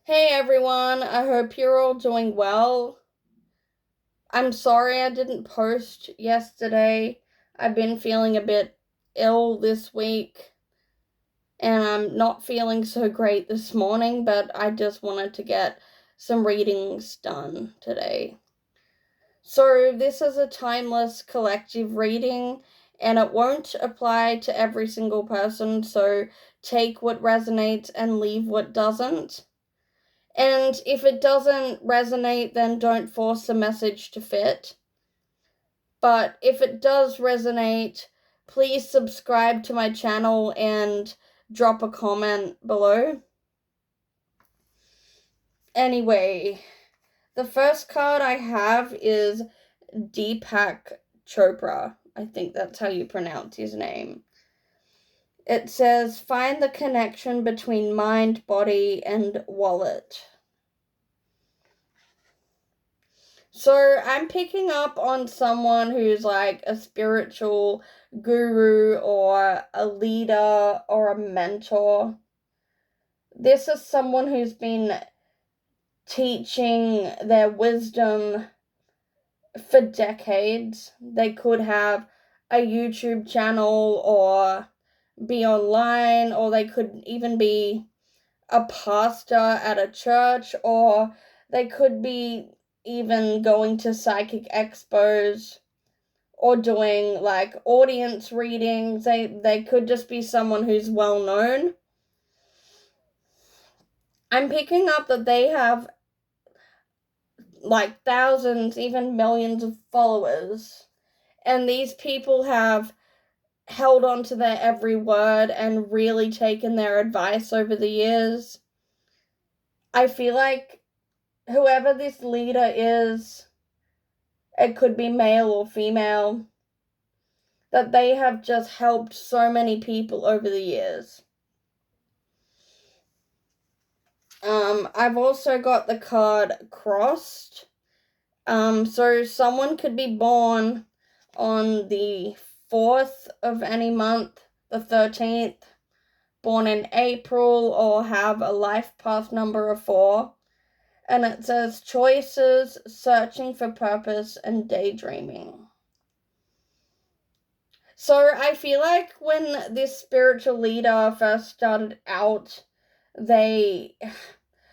Hey everyone, I hope you're all doing well. I'm sorry I didn't post yesterday. I've been feeling a bit ill this week and I'm not feeling so great this morning, but I just wanted to get some readings done today. So, this is a timeless collective reading and it won't apply to every single person, so take what resonates and leave what doesn't. And if it doesn't resonate, then don't force the message to fit. But if it does resonate, please subscribe to my channel and drop a comment below. Anyway, the first card I have is Deepak Chopra. I think that's how you pronounce his name. It says, find the connection between mind, body, and wallet. So I'm picking up on someone who's like a spiritual guru or a leader or a mentor. This is someone who's been teaching their wisdom for decades. They could have a YouTube channel or be online, or they could even be a pastor at a church, or they could be even going to psychic expos or doing like audience readings. They could just be someone who's well known. I'm picking up that they have like thousands, even millions of followers, and these people have held on to their every word and really taken their advice over the years. I feel like whoever this leader is, it could be male or female, that they have just helped so many people over the years. I've also got the card crossed. So someone could be born on the 4th of any month, the 13th, born in April, or have a life path number of 4. And it says choices, searching for purpose, and daydreaming. So I feel like when this spiritual leader first started out, they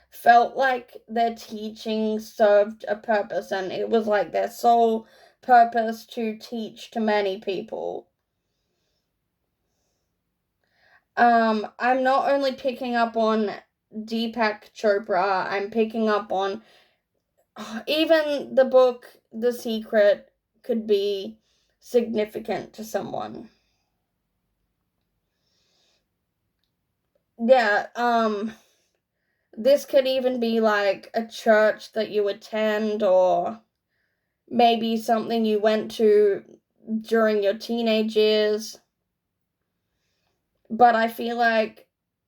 felt like their teaching served a purpose, and it was like their sole purpose to teach to many people. I'm not only picking up on Deepak Chopra, I'm picking up on even the book The Secret could be significant to someone. Yeah, this could even be like a church that you attend, or maybe something you went to during your teenage years. But I feel like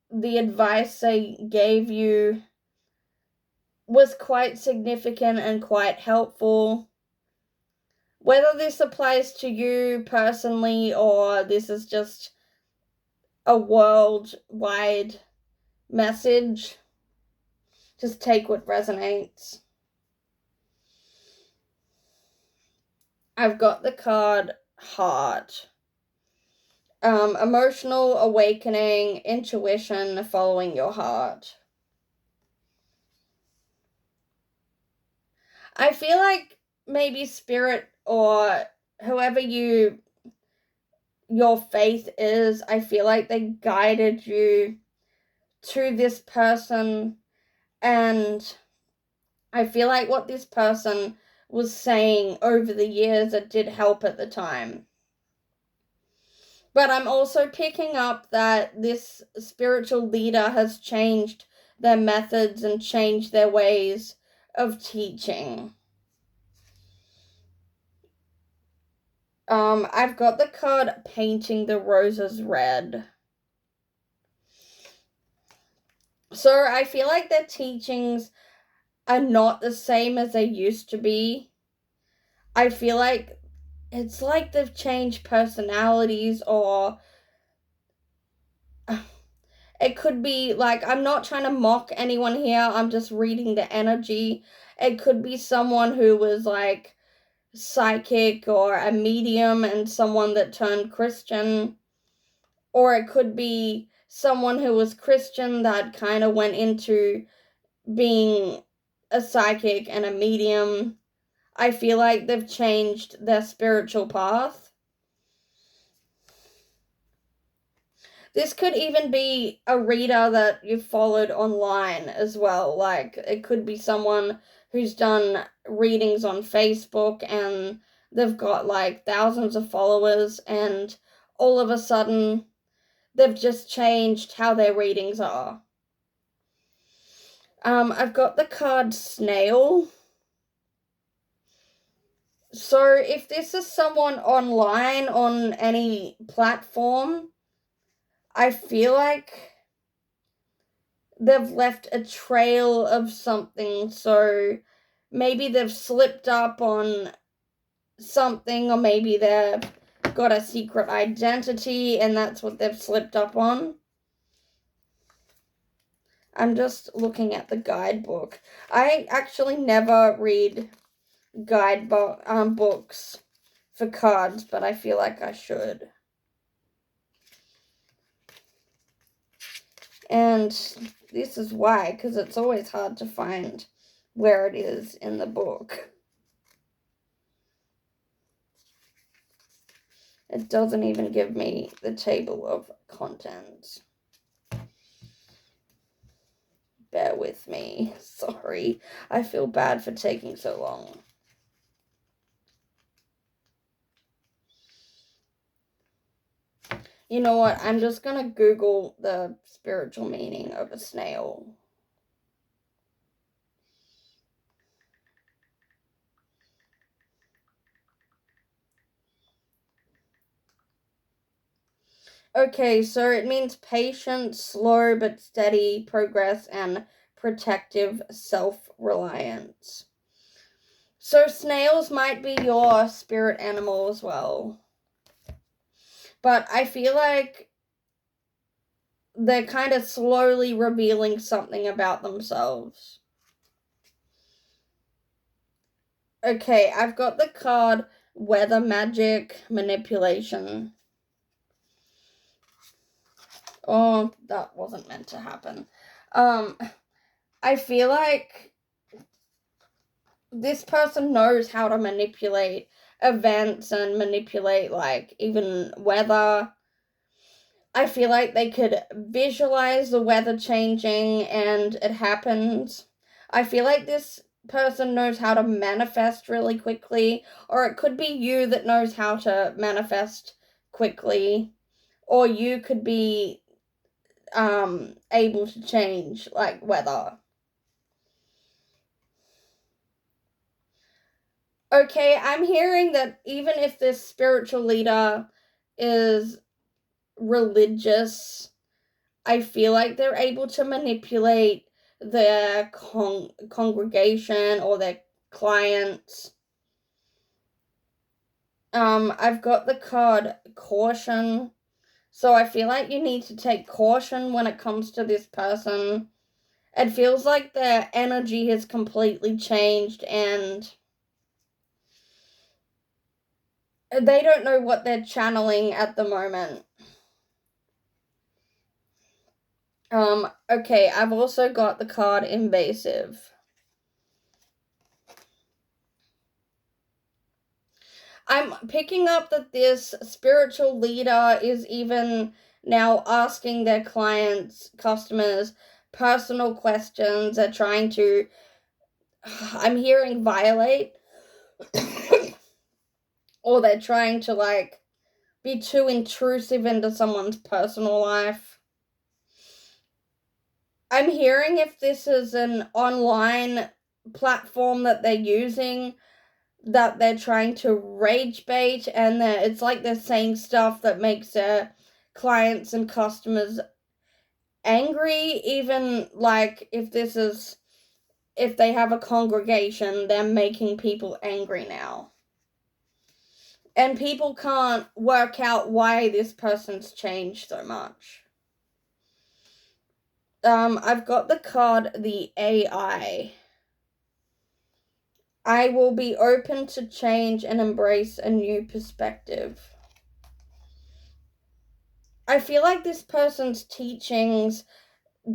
the advice they gave you was quite significant and quite helpful. Whether this applies to you personally or this is just a worldwide message, just take what resonates. I've got the card Heart. Emotional awakening, intuition, following your heart. I feel like maybe spirit or whoever your faith is, I feel like they guided you to this person, and I feel like what this person was saying over the years, it did help at the time. But I'm also picking up that this spiritual leader has changed their methods and changed their ways of teaching. I've got the card Painting the Roses Red. So I feel like their teachings are not the same as they used to be. I feel like it's like they've changed personalities, or It could be like, I'm not trying to mock anyone here, I'm just reading the energy. It could be someone who was like psychic or a medium and someone that turned Christian. Or it could be someone who was Christian that kind of went into being a psychic and a medium. I feel like they've changed their spiritual path. This could even be a reader that you've followed online as well. Like, it could be someone who's done readings on Facebook and they've got like thousands of followers, and all of a sudden they've just changed how their readings are. I've got the card Snail. So if this is someone online on any platform, I feel like they've left a trail of something. So maybe they've slipped up on something, or maybe they've got a secret identity and that's what they've slipped up on. I'm just looking at the guidebook. I actually never read books for cards, but I feel like I should. And this is why, because it's always hard to find where it is in the book. It doesn't even give me the table of contents. Bear with me. Sorry. I feel bad for taking so long. You know what? I'm just gonna Google the spiritual meaning of a snail. Okay, so it means patient, slow but steady progress and protective self-reliance. So snails might be your spirit animal as well. But I feel like they're kind of slowly revealing something about themselves. Okay, I've got the card Weather Magic Manipulation. Oh, that wasn't meant to happen. I feel like this person knows how to manipulate events and manipulate, like, even weather. I feel like they could visualize the weather changing and it happens. I feel like this person knows how to manifest really quickly, or it could be you that knows how to manifest quickly, or you could be able to change, like, weather. Okay, I'm hearing that even if this spiritual leader is religious, I feel like they're able to manipulate their congregation or their clients. I've got the card Caution. So I feel like you need to take caution when it comes to this person. It feels like their energy has completely changed and they don't know what they're channeling at the moment. Okay, I've also got the card Invasive. I'm picking up that this spiritual leader is even now asking their clients, customers, personal questions. They're trying to, I'm hearing violate, or they're trying to, like, be too intrusive into someone's personal life. I'm hearing if this is an online platform that they're using, that they're trying to rage bait, and it's like they're saying stuff that makes their clients and customers angry. Even like if they have a congregation, they're making people angry now. And people can't work out why this person's changed so much. I've got the card, the AI. I will be open to change and embrace a new perspective. I feel like this person's teachings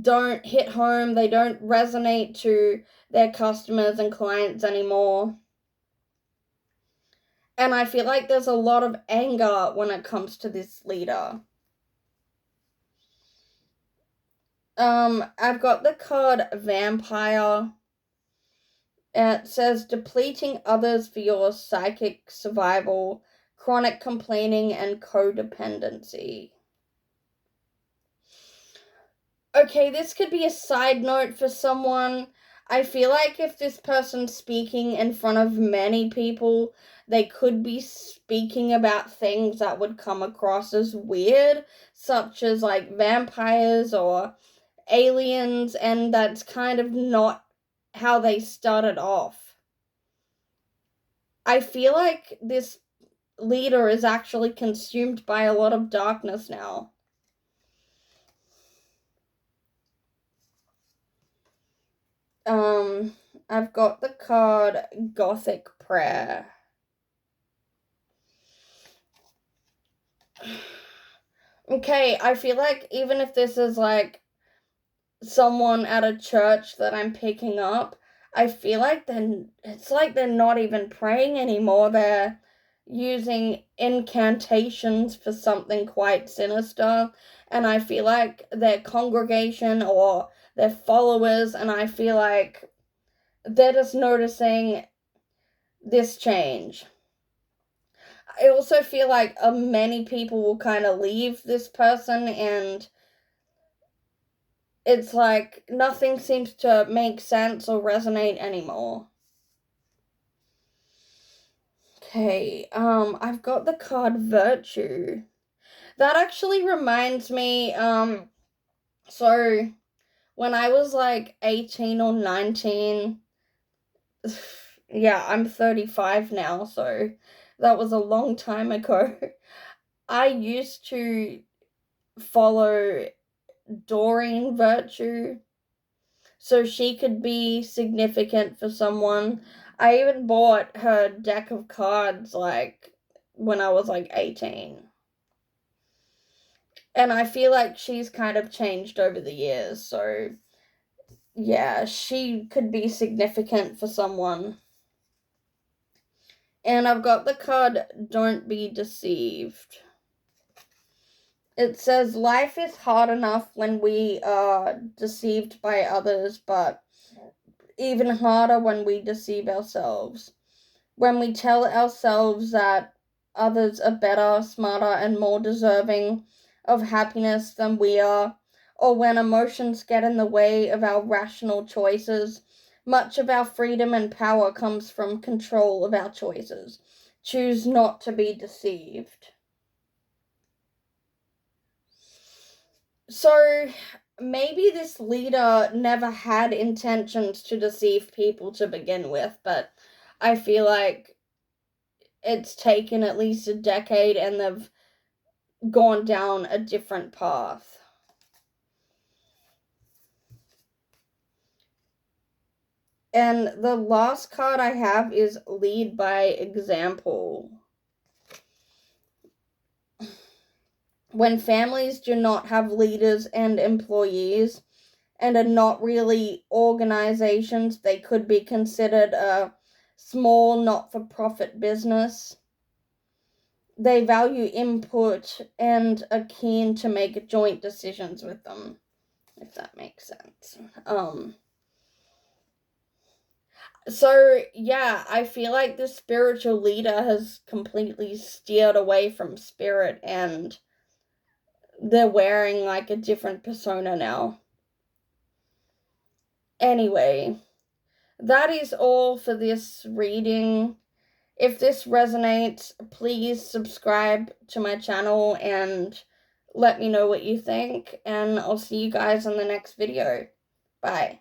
don't hit home, they don't resonate to their customers and clients anymore. And I feel like there's a lot of anger when it comes to this leader. I've got the card Vampire. It says depleting others for your psychic survival, chronic complaining, and codependency. Okay, this could be a side note for someone. I feel like if this person's speaking in front of many people, they could be speaking about things that would come across as weird, such as like vampires or aliens, and that's kind of not how they started off. I feel like this leader is actually consumed by a lot of darkness now. I've got the card Gothic Prayer. Okay, I feel like even if this is like someone at a church that I'm picking up, I feel like it's like they're not even praying anymore. They're using incantations for something quite sinister, and I feel like their congregation or their followers, and I feel like they're just noticing this change. I also feel like many people will kind of leave this person, and it's like nothing seems to make sense or resonate anymore. Okay, I've got the card Virtue. That actually reminds me, so when I was like 18 or 19, yeah, I'm 35 now, so that was a long time ago. I used to follow Doreen Virtue so she could be significant for someone. I even bought her deck of cards like when I was like 18. And I feel like she's kind of changed over the years, so yeah, she could be significant for someone. And I've got the card Don't Be Deceived. It says life is hard enough when we are deceived by others, but even harder when we deceive ourselves. When we tell ourselves that others are better, smarter, and more deserving of happiness than we are, or when emotions get in the way of our rational choices. Much of our freedom and power comes from control of our choices. Choose not to be deceived. So, maybe this leader never had intentions to deceive people to begin with, but I feel like it's taken at least a decade and they've gone down a different path. And the last card I have is Lead by Example. When families do not have leaders and employees and are not really organizations, they could be considered a small not-for-profit business. They value input and are keen to make joint decisions with them, if that makes sense. So, yeah, I feel like the spiritual leader has completely steered away from spirit and they're wearing like a different persona now. Anyway, that is all for this reading. If this resonates, please subscribe to my channel and let me know what you think, and I'll see you guys in the next video. Bye.